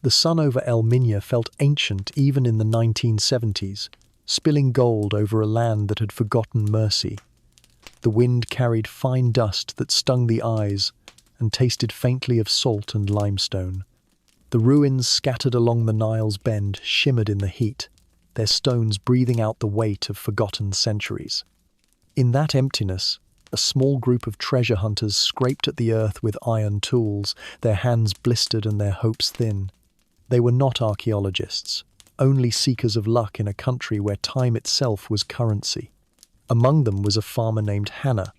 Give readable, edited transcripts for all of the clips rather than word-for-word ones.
The sun over El Minya felt ancient even in the 1970s, spilling gold over a land that had forgotten mercy. The wind carried fine dust that stung the eyes and tasted faintly of salt and limestone. The ruins scattered along the Nile's bend shimmered in the heat, their stones breathing out the weight of forgotten centuries. In that emptiness, a small group of treasure hunters scraped at the earth with iron tools, their hands blistered and their hopes thin. They were not archaeologists, only seekers of luck in a country where time itself was currency. Among them was a farmer named Hannah,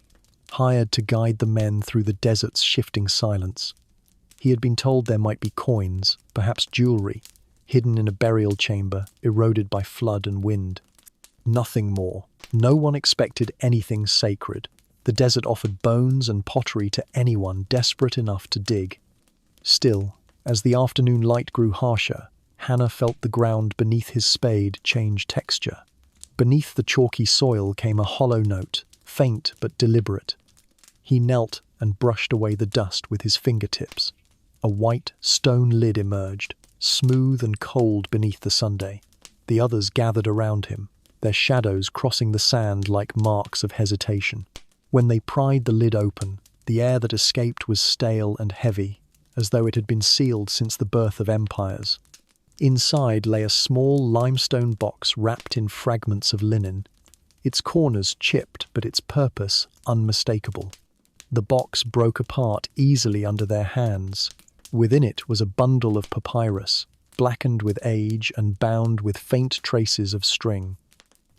hired to guide the men through the desert's shifting silence. He had been told there might be coins, perhaps jewelry, hidden in a burial chamber, eroded by flood and wind. Nothing more. No one expected anything sacred. The desert offered bones and pottery to anyone desperate enough to dig. Still, as the afternoon light grew harsher, Hannah felt the ground beneath his spade change texture. Beneath the chalky soil came a hollow note, faint but deliberate. He knelt and brushed away the dust with his fingertips. A white stone lid emerged, smooth and cold beneath the sunday. The others gathered around him, their shadows crossing the sand like marks of hesitation. When they pried the lid open, the air that escaped was stale and heavy, as though it had been sealed since the birth of empires. Inside lay a small limestone box wrapped in fragments of linen, its corners chipped but its purpose unmistakable. The box broke apart easily under their hands. Within it was a bundle of papyrus, blackened with age and bound with faint traces of string.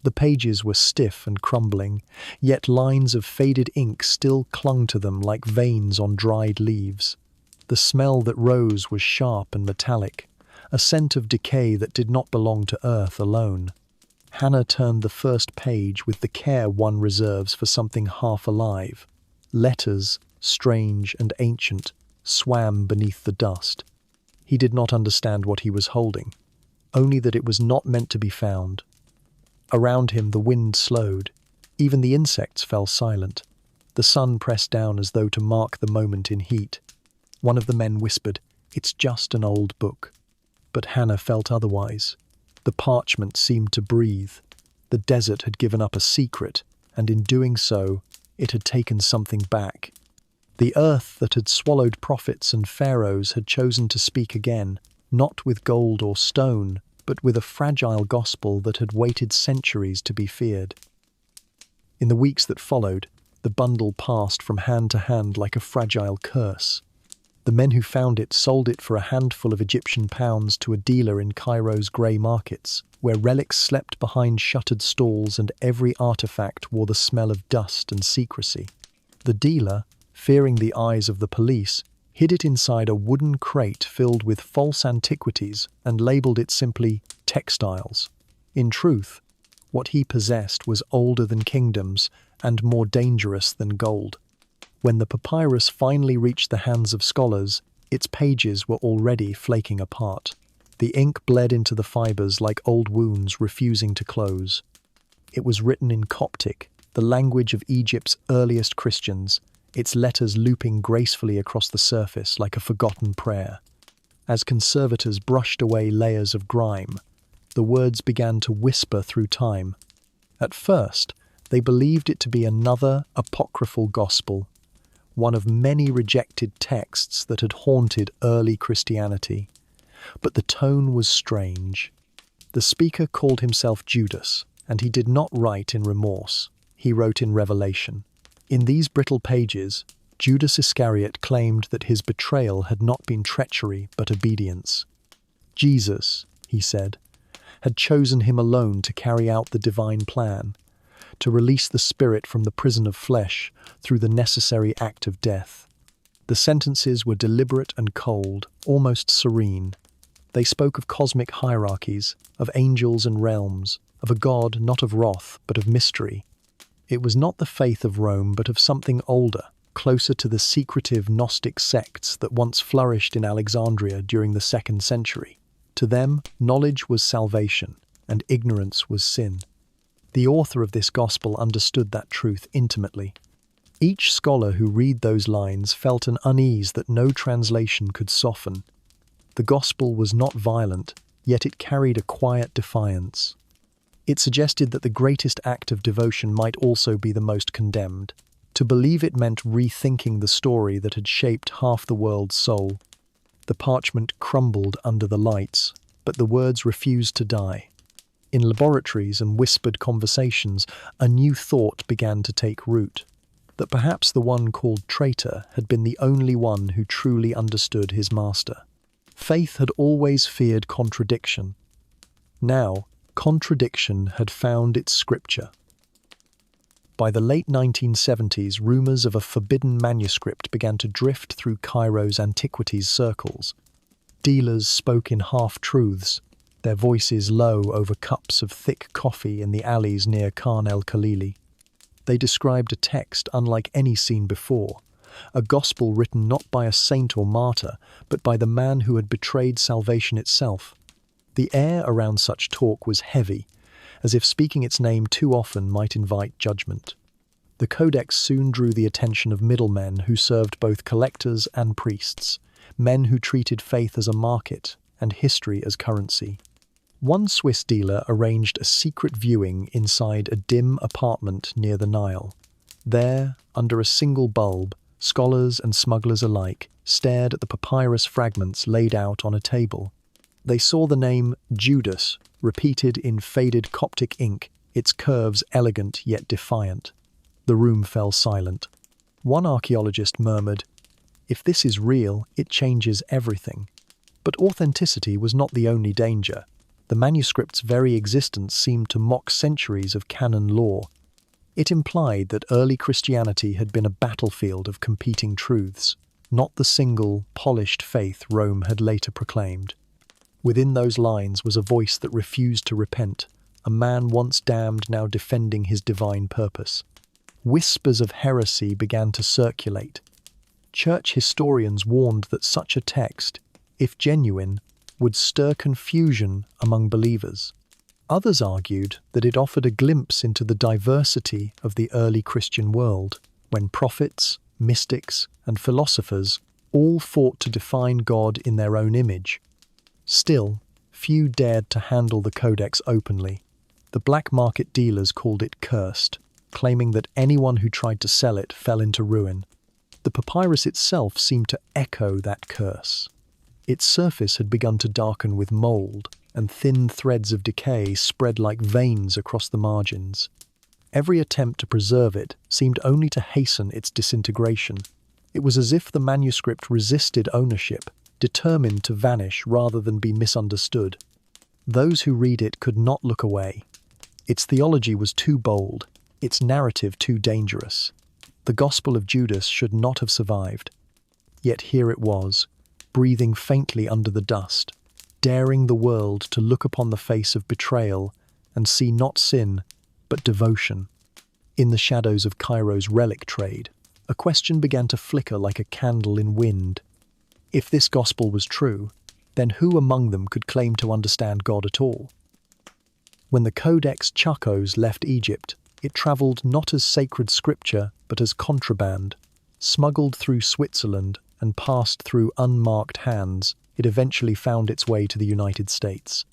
The pages were stiff and crumbling, yet lines of faded ink still clung to them like veins on dried leaves. The smell that rose was sharp and metallic, a scent of decay that did not belong to earth alone. Hannah turned the first page with the care one reserves for something half alive. Letters, strange and ancient, swam beneath the dust. He did not understand what he was holding, only that it was not meant to be found. Around him the wind slowed. Even the insects fell silent. The sun pressed down as though to mark the moment in heat. One of the men whispered, "It's just an old book." But Hannah felt otherwise. The parchment seemed to breathe. The desert had given up a secret, and in doing so, it had taken something back. The earth that had swallowed prophets and pharaohs had chosen to speak again, not with gold or stone, but with a fragile gospel that had waited centuries to be feared. In the weeks that followed, the bundle passed from hand to hand like a fragile curse. The men who found it sold it for a handful of Egyptian pounds to a dealer in Cairo's grey markets, where relics slept behind shuttered stalls and every artifact wore the smell of dust and secrecy. The dealer, fearing the eyes of the police, hid it inside a wooden crate filled with false antiquities and labelled it simply textiles. In truth, what he possessed was older than kingdoms and more dangerous than gold. When the papyrus finally reached the hands of scholars, its pages were already flaking apart. The ink bled into the fibers like old wounds refusing to close. It was written in Coptic, the language of Egypt's earliest Christians, its letters looping gracefully across the surface like a forgotten prayer. As conservators brushed away layers of grime, the words began to whisper through time. At first, they believed it to be another apocryphal gospel, one of many rejected texts that had haunted early Christianity. But the tone was strange. The speaker called himself Judas, and he did not write in remorse. He wrote in revelation. In these brittle pages, Judas Iscariot claimed that his betrayal had not been treachery but obedience. Jesus, he said, had chosen him alone to carry out the divine plan, to release the spirit from the prison of flesh through the necessary act of death. The sentences were deliberate and cold, almost serene. They spoke of cosmic hierarchies, of angels and realms, of a God not of wrath but of mystery. It was not the faith of Rome but of something older, closer to the secretive Gnostic sects that once flourished in Alexandria during the 2nd century. To them, knowledge was salvation, and ignorance was sin. The author of this gospel understood that truth intimately. Each scholar who read those lines felt an unease that no translation could soften. The gospel was not violent, yet it carried a quiet defiance. It suggested that the greatest act of devotion might also be the most condemned. To believe it meant rethinking the story that had shaped half the world's soul. The parchment crumbled under the lights, but the words refused to die. In laboratories and whispered conversations, a new thought began to take root, that perhaps the one called traitor had been the only one who truly understood his master. Faith had always feared contradiction. Now, contradiction had found its scripture. By the late 1970s, rumours of a forbidden manuscript began to drift through Cairo's antiquities circles. Dealers spoke in half-truths, their voices low over cups of thick coffee in the alleys near Khan el-Khalili. They described a text unlike any seen before, a gospel written not by a saint or martyr, but by the man who had betrayed salvation itself. The air around such talk was heavy, as if speaking its name too often might invite judgment. The Codex soon drew the attention of middlemen who served both collectors and priests, men who treated faith as a market and history as currency. One Swiss dealer arranged a secret viewing inside a dim apartment near the Nile. There, under a single bulb, scholars and smugglers alike stared at the papyrus fragments laid out on a table. They saw the name Judas repeated in faded Coptic ink, its curves elegant yet defiant. The room fell silent. One archaeologist murmured, "If this is real, it changes everything." But authenticity was not the only danger. The manuscript's very existence seemed to mock centuries of canon law. It implied that early Christianity had been a battlefield of competing truths, not the single, polished faith Rome had later proclaimed. Within those lines was a voice that refused to repent, a man once damned now defending his divine purpose. Whispers of heresy began to circulate. Church historians warned that such a text, if genuine, would stir confusion among believers. Others argued that it offered a glimpse into the diversity of the early Christian world, when prophets, mystics, and philosophers all fought to define God in their own image. Still, few dared to handle the Codex openly. The black market dealers called it cursed, claiming that anyone who tried to sell it fell into ruin. The papyrus itself seemed to echo that curse. Its surface had begun to darken with mold, and thin threads of decay spread like veins across the margins. Every attempt to preserve it seemed only to hasten its disintegration. It was as if the manuscript resisted ownership, determined to vanish rather than be misunderstood. Those who read it could not look away. Its theology was too bold, its narrative too dangerous. The Gospel of Judas should not have survived. Yet here it was, breathing faintly under the dust, daring the world to look upon the face of betrayal and see not sin, but devotion. In the shadows of Cairo's relic trade, a question began to flicker like a candle in wind. If this gospel was true, then who among them could claim to understand God at all? When the Codex Tchacos left Egypt, it travelled not as sacred scripture, but as contraband. Smuggled through Switzerland and passed through unmarked hands, it eventually found its way to the United States.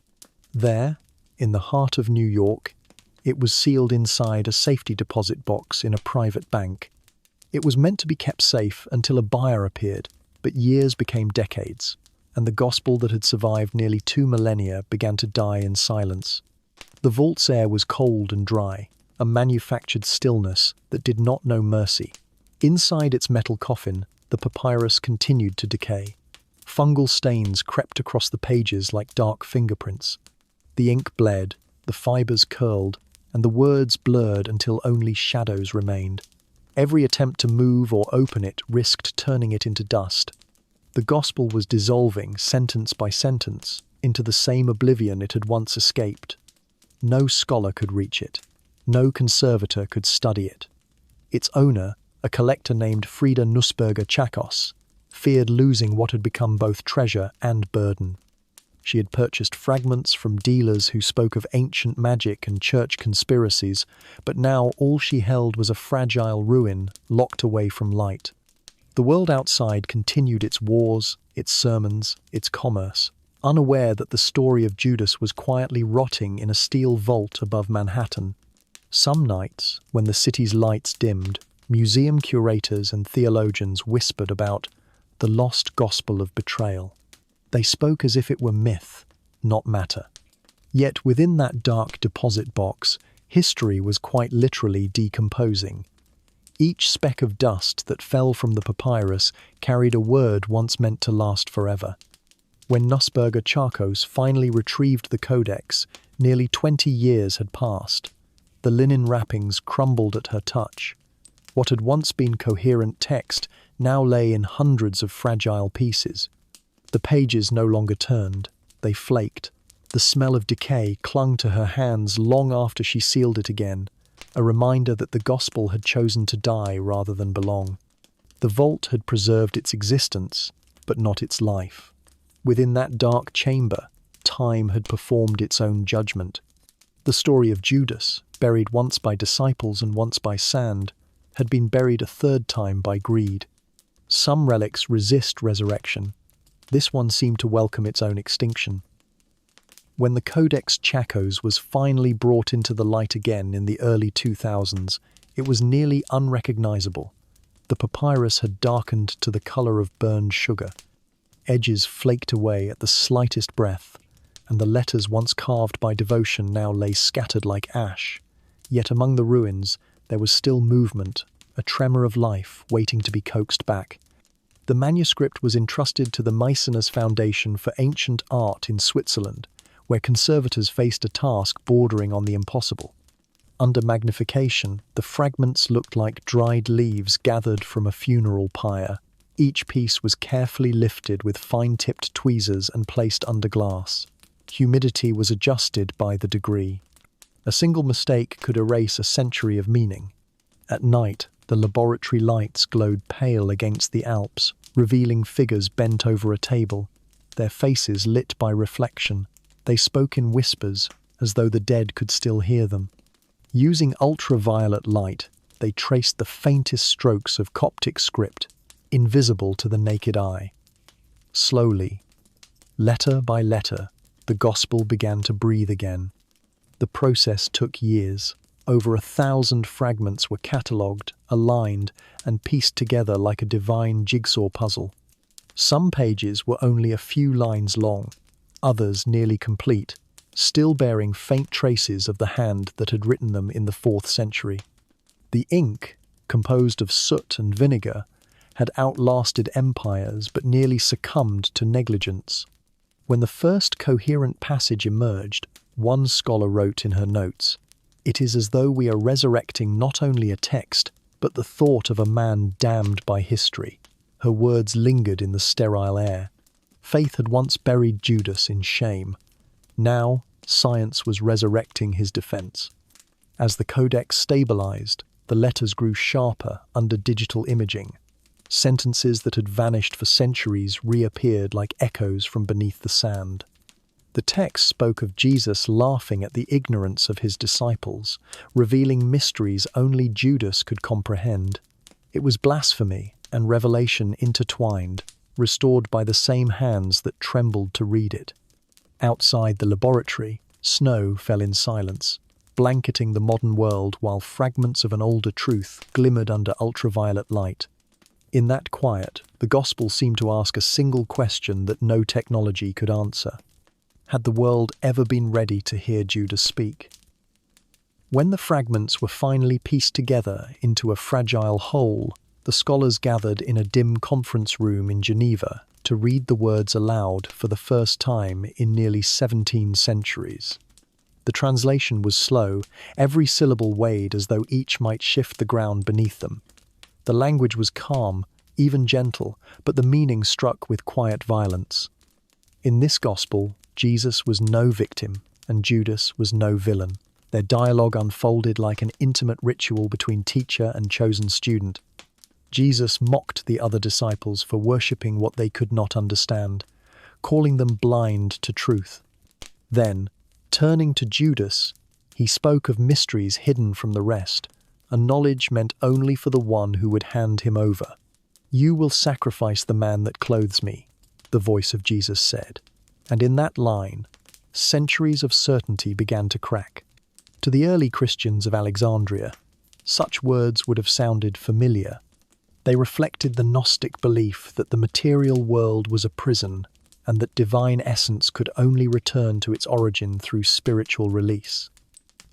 There, in the heart of New York, it was sealed inside a safety deposit box in a private bank. It was meant to be kept safe until a buyer appeared, but years became decades, and the gospel that had survived nearly 2 millennia began to die in silence. The vault's air was cold and dry, a manufactured stillness that did not know mercy. Inside its metal coffin, the papyrus continued to decay. Fungal stains crept across the pages like dark fingerprints. The ink bled, the fibers curled, and the words blurred until only shadows remained. Every attempt to move or open it risked turning it into dust. The gospel was dissolving, sentence by sentence, into the same oblivion it had once escaped. No scholar could reach it. No conservator could study it. Its owner, a collector named Frida Nussberger Tchacos, feared losing what had become both treasure and burden. She had purchased fragments from dealers who spoke of ancient magic and church conspiracies, but now all she held was a fragile ruin locked away from light. The world outside continued its wars, its sermons, its commerce, unaware that the story of Judas was quietly rotting in a steel vault above Manhattan. Some nights, when the city's lights dimmed, museum curators and theologians whispered about the lost gospel of betrayal. They spoke as if it were myth, not matter. Yet within that dark deposit box, history was quite literally decomposing. Each speck of dust that fell from the papyrus carried a word once meant to last forever. When Codex Tchacos finally retrieved the codex, nearly 20 years had passed. The linen wrappings crumbled at her touch. What had once been coherent text now lay in hundreds of fragile pieces. The pages no longer turned, they flaked. The smell of decay clung to her hands long after she sealed it again, a reminder that the gospel had chosen to die rather than belong. The vault had preserved its existence, but not its life. Within that dark chamber, time had performed its own judgment. The story of Judas, buried once by disciples and once by sand, had been buried a third time by greed. Some relics resist resurrection. This one seemed to welcome its own extinction. When the Codex Tchacos was finally brought into the light again in the early 2000s, it was nearly unrecognizable. The papyrus had darkened to the color of burned sugar. Edges flaked away at the slightest breath, and the letters once carved by devotion now lay scattered like ash. Yet among the ruins, there was still movement, a tremor of life waiting to be coaxed back. The manuscript was entrusted to the Maecenas Foundation for Ancient Art in Switzerland, where conservators faced a task bordering on the impossible. Under magnification, the fragments looked like dried leaves gathered from a funeral pyre. Each piece was carefully lifted with fine-tipped tweezers and placed under glass. Humidity was adjusted by the degree. A single mistake could erase a century of meaning. At night, the laboratory lights glowed pale against the Alps, revealing figures bent over a table, their faces lit by reflection. They spoke in whispers, as though the dead could still hear them. Using ultraviolet light, they traced the faintest strokes of Coptic script, invisible to the naked eye. Slowly, letter by letter, the gospel began to breathe again. The process took years. Over 1,000 fragments were catalogued, aligned, and pieced together like a divine jigsaw puzzle. Some pages were only a few lines long, others nearly complete, still bearing faint traces of the hand that had written them in the 4th century. The ink, composed of soot and vinegar, had outlasted empires but nearly succumbed to negligence. When the first coherent passage emerged, one scholar wrote in her notes, "It is as though we are resurrecting not only a text, but the thought of a man damned by history." Her words lingered in the sterile air. Faith had once buried Judas in shame. Now, science was resurrecting his defense. As the codex stabilized, the letters grew sharper under digital imaging. Sentences that had vanished for centuries reappeared like echoes from beneath the sand. The text spoke of Jesus laughing at the ignorance of his disciples, revealing mysteries only Judas could comprehend. It was blasphemy and revelation intertwined, restored by the same hands that trembled to read it. Outside the laboratory, snow fell in silence, blanketing the modern world while fragments of an older truth glimmered under ultraviolet light. In that quiet, the gospel seemed to ask a single question that no technology could answer. Had the world ever been ready to hear Judas speak? When the fragments were finally pieced together into a fragile whole, the scholars gathered in a dim conference room in Geneva to read the words aloud for the first time in nearly 17 centuries. The translation was slow, every syllable weighed as though each might shift the ground beneath them. The language was calm, even gentle, but the meaning struck with quiet violence. In this gospel, Jesus was no victim, and Judas was no villain. Their dialogue unfolded like an intimate ritual between teacher and chosen student. Jesus mocked the other disciples for worshipping what they could not understand, calling them blind to truth. Then, turning to Judas, he spoke of mysteries hidden from the rest, a knowledge meant only for the one who would hand him over. "You will sacrifice the man that clothes me." the voice of Jesus said. And in that line, centuries of certainty began to crack. To the early Christians of Alexandria, such words would have sounded familiar. They reflected the Gnostic belief that the material world was a prison and that divine essence could only return to its origin through spiritual release.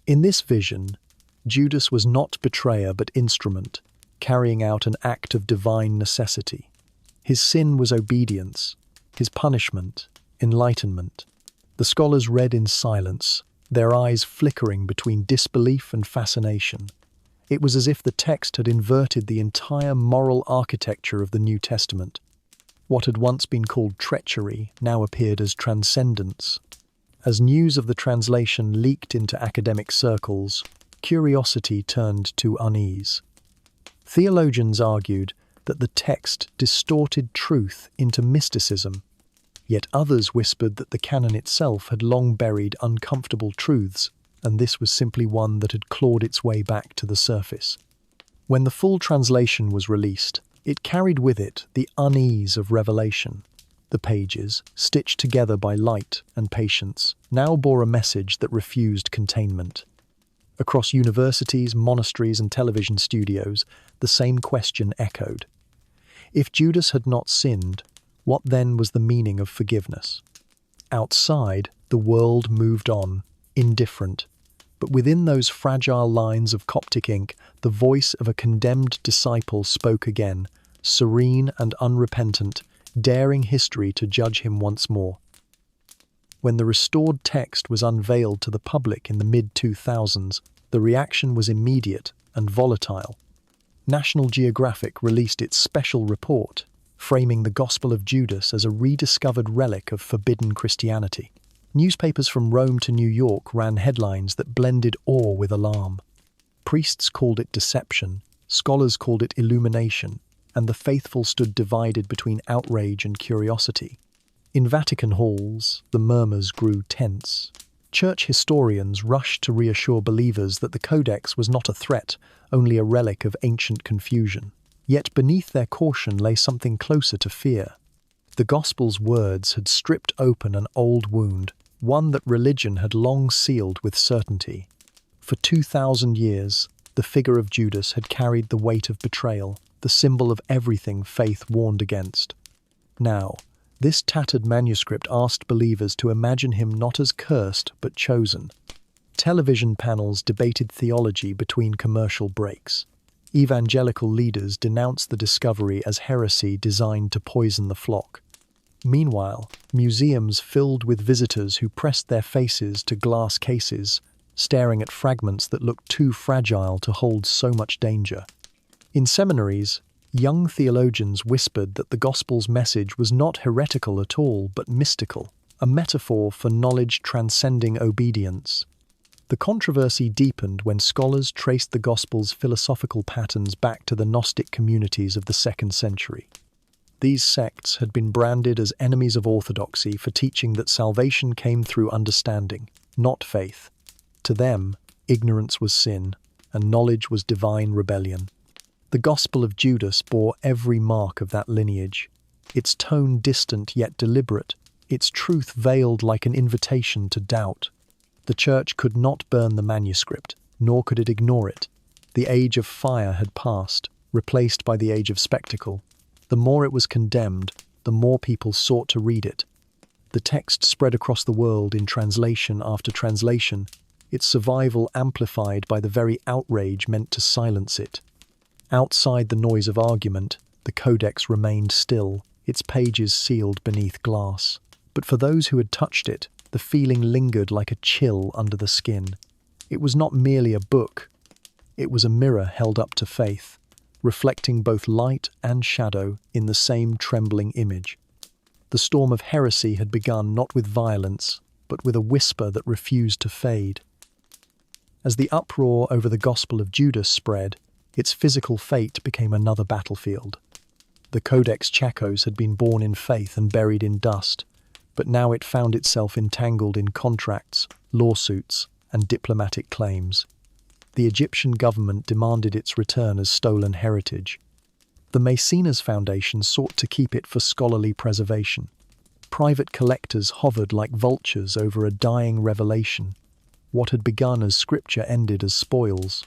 In this vision, Judas was not betrayer but instrument, carrying out an act of divine necessity. His sin was obedience, his punishment, enlightenment. The scholars read in silence, their eyes flickering between disbelief and fascination. It was as if the text had inverted the entire moral architecture of the New Testament. What had once been called treachery now appeared as transcendence. As news of the translation leaked into academic circles, curiosity turned to unease. Theologians argued that the text distorted truth into mysticism, yet others whispered that the canon itself had long buried uncomfortable truths, and this was simply one that had clawed its way back to the surface. When the full translation was released, it carried with it the unease of revelation. The pages, stitched together by light and patience, now bore a message that refused containment. Across universities, monasteries, and television studios, the same question echoed. If Judas had not sinned, what then was the meaning of forgiveness? Outside, the world moved on, indifferent. But within those fragile lines of Coptic ink, the voice of a condemned disciple spoke again, serene and unrepentant, daring history to judge him once more. When the restored text was unveiled to the public in the mid-2000s, the reaction was immediate and volatile. National Geographic released its special report, framing the Gospel of Judas as a rediscovered relic of forbidden Christianity. Newspapers from Rome to New York ran headlines that blended awe with alarm. Priests called it deception, scholars called it illumination, and the faithful stood divided between outrage and curiosity. In Vatican halls, the murmurs grew tense. Church historians rushed to reassure believers that the Codex was not a threat, only a relic of ancient confusion. Yet beneath their caution lay something closer to fear. The Gospel's words had stripped open an old wound, one that religion had long sealed with certainty. For 2,000 years, the figure of Judas had carried the weight of betrayal, the symbol of everything faith warned against. Now, this tattered manuscript asked believers to imagine him not as cursed but chosen. Television panels debated theology between commercial breaks. Evangelical leaders denounced the discovery as heresy designed to poison the flock. Meanwhile, museums filled with visitors who pressed their faces to glass cases, staring at fragments that looked too fragile to hold so much danger. In seminaries, young theologians whispered that the Gospel's message was not heretical at all, but mystical, a metaphor for knowledge transcending obedience. The controversy deepened when scholars traced the Gospel's philosophical patterns back to the Gnostic communities of the 2nd century. These sects had been branded as enemies of orthodoxy for teaching that salvation came through understanding, not faith. To them, ignorance was sin, and knowledge was divine rebellion. The Gospel of Judas bore every mark of that lineage, its tone distant yet deliberate, its truth veiled like an invitation to doubt. The Church could not burn the manuscript, nor could it ignore it. The age of fire had passed, replaced by the age of spectacle. The more it was condemned, the more people sought to read it. The text spread across the world in translation after translation, its survival amplified by the very outrage meant to silence it. Outside the noise of argument, the Codex remained still, its pages sealed beneath glass. But for those who had touched it, the feeling lingered like a chill under the skin. It was not merely a book. It was a mirror held up to faith, reflecting both light and shadow in the same trembling image. The storm of heresy had begun not with violence, but with a whisper that refused to fade. As the uproar over the Gospel of Judas spread, its physical fate became another battlefield. The Codex Tchacos had been born in faith and buried in dust, but now it found itself entangled in contracts, lawsuits, and diplomatic claims. The Egyptian government demanded its return as stolen heritage. The Mecenas Foundation sought to keep it for scholarly preservation. Private collectors hovered like vultures over a dying revelation. What had begun as scripture ended as spoils.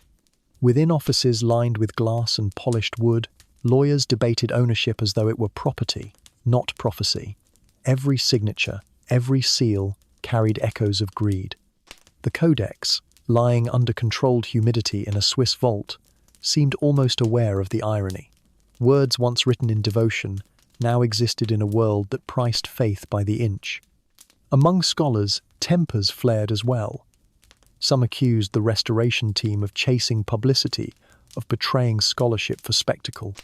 Within offices lined with glass and polished wood, lawyers debated ownership as though it were property, not prophecy. Every signature, every seal, carried echoes of greed. The Codex, lying under controlled humidity in a Swiss vault, seemed almost aware of the irony. Words once written in devotion now existed in a world that priced faith by the inch. Among scholars, tempers flared as well. Some accused the restoration team of chasing publicity, of betraying scholarship for spectacle.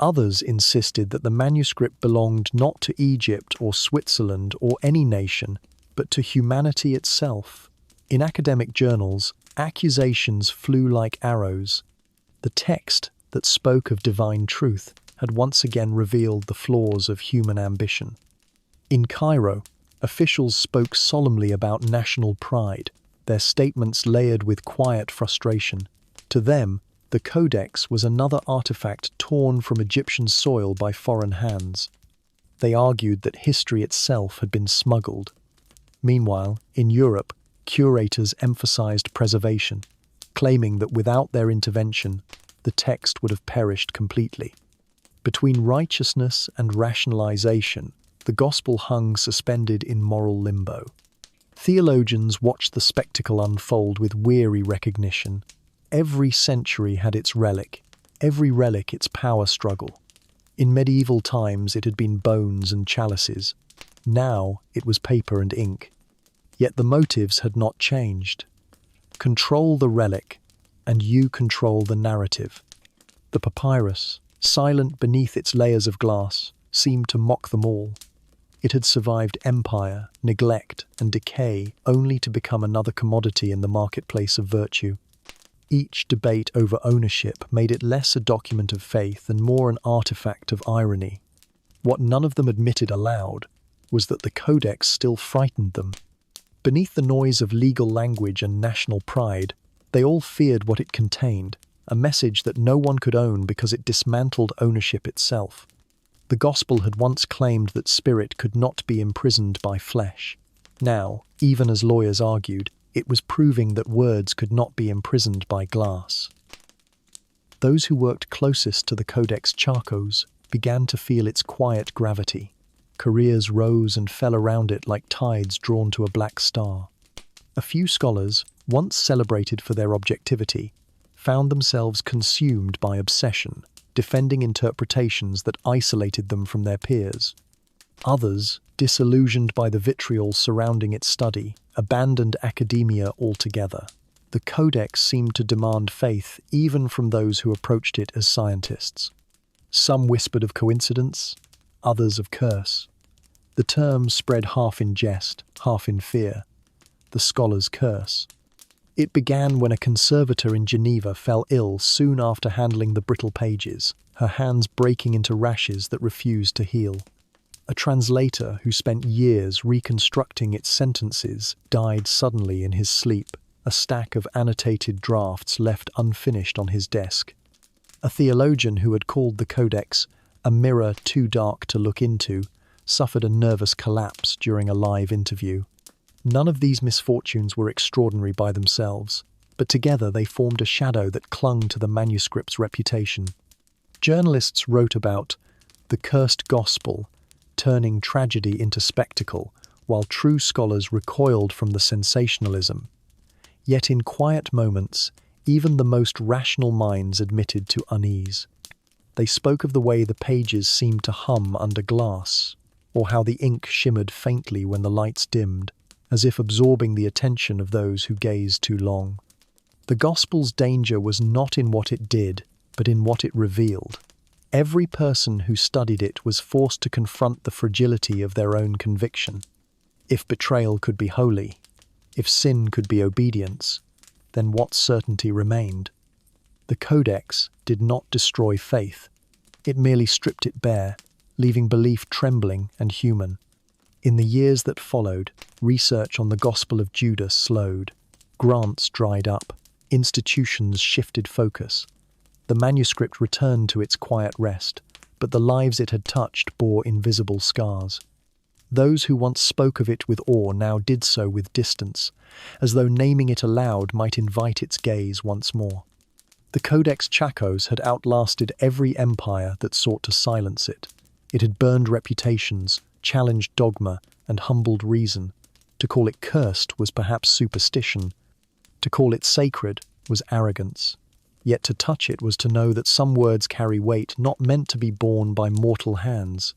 Others insisted that the manuscript belonged not to Egypt or Switzerland or any nation, but to humanity itself. In academic journals, accusations flew like arrows. The text that spoke of divine truth had once again revealed the flaws of human ambition. In Cairo, officials spoke solemnly about national pride, their statements layered with quiet frustration. To them, the Codex was another artifact torn from Egyptian soil by foreign hands. They argued that history itself had been smuggled. Meanwhile, in Europe, curators emphasized preservation, claiming that without their intervention, the text would have perished completely. Between righteousness and rationalization, the gospel hung suspended in moral limbo. Theologians watched the spectacle unfold with weary recognition. Every century had its relic, every relic its power struggle. In medieval times it had been bones and chalices. Now it was paper and ink. Yet the motives had not changed. Control the relic, and you control the narrative. The papyrus, silent beneath its layers of glass, seemed to mock them all. It had survived empire, neglect, and decay only to become another commodity in the marketplace of virtue. Each debate over ownership made it less a document of faith and more an artifact of irony. What none of them admitted aloud was that the Codex still frightened them. Beneath the noise of legal language and national pride, they all feared what it contained, a message that no one could own because it dismantled ownership itself. The gospel had once claimed that spirit could not be imprisoned by flesh. Now, even as lawyers argued, it was proving that words could not be imprisoned by glass. Those who worked closest to the Codex Tchacos began to feel its quiet gravity. Careers rose and fell around it like tides drawn to a black star. A few scholars, once celebrated for their objectivity, found themselves consumed by obsession, defending interpretations that isolated them from their peers. Others, disillusioned by the vitriol surrounding its study, abandoned academia altogether. The Codex seemed to demand faith even from those who approached it as scientists. Some whispered of coincidence, others of curse. The term spread half in jest, half in fear. The scholar's curse. It began when a conservator in Geneva fell ill soon after handling the brittle pages, her hands breaking into rashes that refused to heal. A translator who spent years reconstructing its sentences died suddenly in his sleep, a stack of annotated drafts left unfinished on his desk. A theologian who had called the Codex a mirror too dark to look into suffered a nervous collapse during a live interview. None of these misfortunes were extraordinary by themselves, but together they formed a shadow that clung to the manuscript's reputation. Journalists wrote about the cursed gospel, turning tragedy into spectacle, while true scholars recoiled from the sensationalism. Yet in quiet moments, even the most rational minds admitted to unease. They spoke of the way the pages seemed to hum under glass, or how the ink shimmered faintly when the lights dimmed, as if absorbing the attention of those who gazed too long. The gospel's danger was not in what it did, but in what it revealed. Every person who studied it was forced to confront the fragility of their own conviction. If betrayal could be holy, if sin could be obedience, then what certainty remained? The Codex did not destroy faith. It merely stripped it bare, leaving belief trembling and human. In the years that followed, research on the Gospel of Judas slowed. Grants dried up. Institutions shifted focus. The manuscript returned to its quiet rest, but the lives it had touched bore invisible scars. Those who once spoke of it with awe now did so with distance, as though naming it aloud might invite its gaze once more. The Codex Tchacos had outlasted every empire that sought to silence it. It had burned reputations, challenged dogma, and humbled reason. To call it cursed was perhaps superstition. To call it sacred was arrogance. Yet to touch it was to know that some words carry weight not meant to be borne by mortal hands.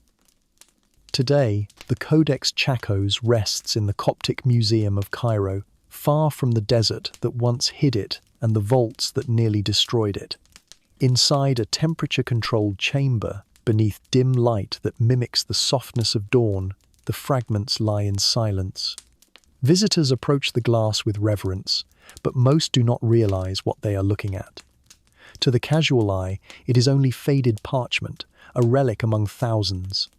Today, the Codex Tchacos rests in the Coptic Museum of Cairo, far from the desert that once hid it and the vaults that nearly destroyed it. Inside a temperature-controlled chamber, beneath dim light that mimics the softness of dawn, the fragments lie in silence. Visitors approach the glass with reverence, but most do not realize what they are looking at. To the casual eye, it is only faded parchment, a relic among thousands.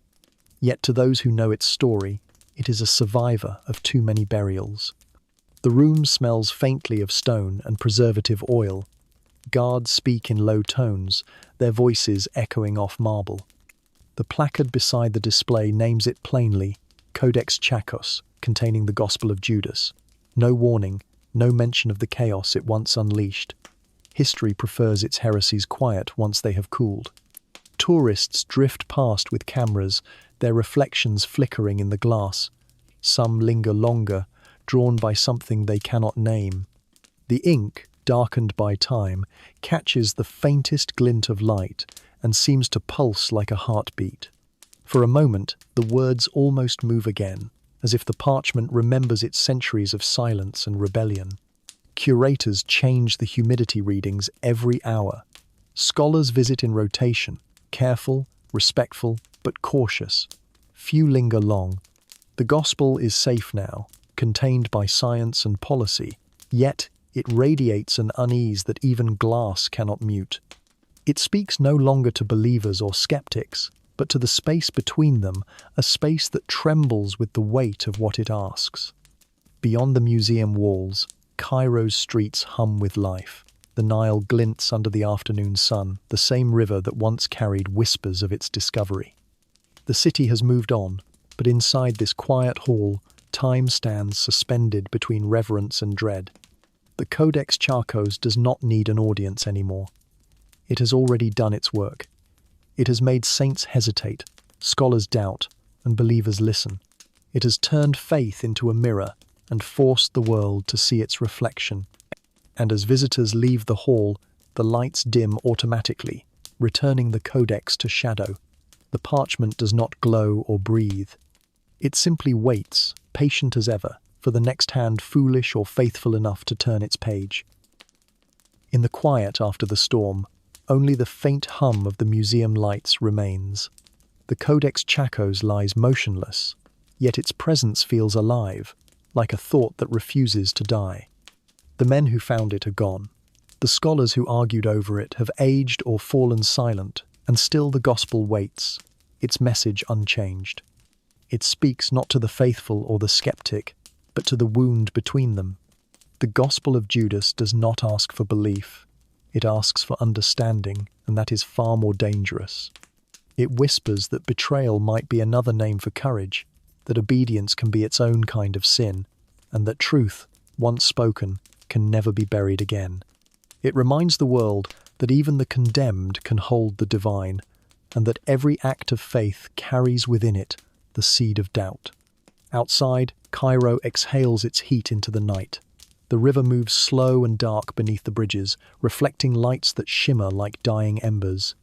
Yet to those who know its story, it is a survivor of too many burials. The room smells faintly of stone and preservative oil. Guards speak in low tones, their voices echoing off marble. The placard beside the display names it plainly, Codex Tchacos, containing the Gospel of Judas. No warning, no mention of the chaos it once unleashed. History prefers its heresies quiet once they have cooled. Tourists drift past with cameras, their reflections flickering in the glass. Some linger longer, drawn by something they cannot name. The ink, darkened by time, catches the faintest glint of light and seems to pulse like a heartbeat. For a moment, the words almost move again, as if the parchment remembers its centuries of silence and rebellion. Curators change the humidity readings every hour. Scholars visit in rotation, careful, respectful, but cautious. Few linger long. The gospel is safe now, contained by science and policy, yet it radiates an unease that even glass cannot mute. It speaks no longer to believers or skeptics, but to the space between them, a space that trembles with the weight of what it asks. Beyond the museum walls, Cairo's streets hum with life. The Nile glints under the afternoon sun, the same river that once carried whispers of its discovery. The city has moved on, but inside this quiet hall, time stands suspended between reverence and dread. The Codex Tchacos does not need an audience anymore. It has already done its work. It has made saints hesitate, scholars doubt, and believers listen. It has turned faith into a mirror and forced the world to see its reflection. And as visitors leave the hall, the lights dim automatically, returning the codex to shadow. The parchment does not glow or breathe. It simply waits, patient as ever, for the next hand foolish or faithful enough to turn its page. In the quiet after the storm, only the faint hum of the museum lights remains. The Codex Tchacos lies motionless, yet its presence feels alive, like a thought that refuses to die. The men who found it are gone. The scholars who argued over it have aged or fallen silent, and still the gospel waits, its message unchanged. It speaks not to the faithful or the skeptic, but to the wound between them. The Gospel of Judas does not ask for belief. It asks for understanding, and that is far more dangerous. It whispers that betrayal might be another name for courage, that obedience can be its own kind of sin, and that truth, once spoken, can never be buried again. It reminds the world that even the condemned can hold the divine, and that every act of faith carries within it the seed of doubt. Outside, Cairo exhales its heat into the night. The river moves slow and dark beneath the bridges, reflecting lights that shimmer like dying embers.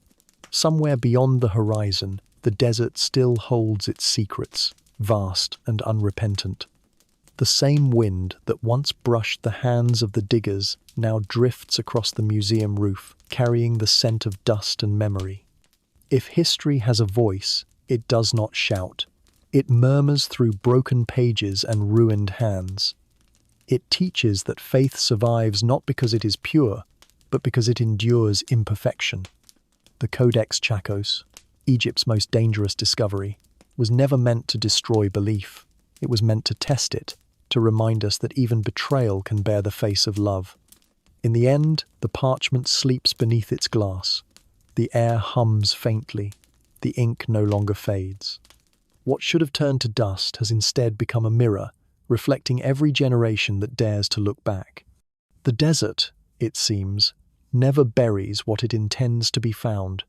Somewhere beyond the horizon, the desert still holds its secrets, vast and unrepentant. The same wind that once brushed the hands of the diggers now drifts across the museum roof, carrying the scent of dust and memory. If history has a voice, it does not shout. It murmurs through broken pages and ruined hands. It teaches that faith survives not because it is pure, but because it endures imperfection. The Codex Tchacos, Egypt's most dangerous discovery, was never meant to destroy belief. It was meant to test it, to remind us that even betrayal can bear the face of love. In the end, the parchment sleeps beneath its glass. The air hums faintly. The ink no longer fades. What should have turned to dust has instead become a mirror, reflecting every generation that dares to look back. The desert, it seems, never buries what it intends to be found.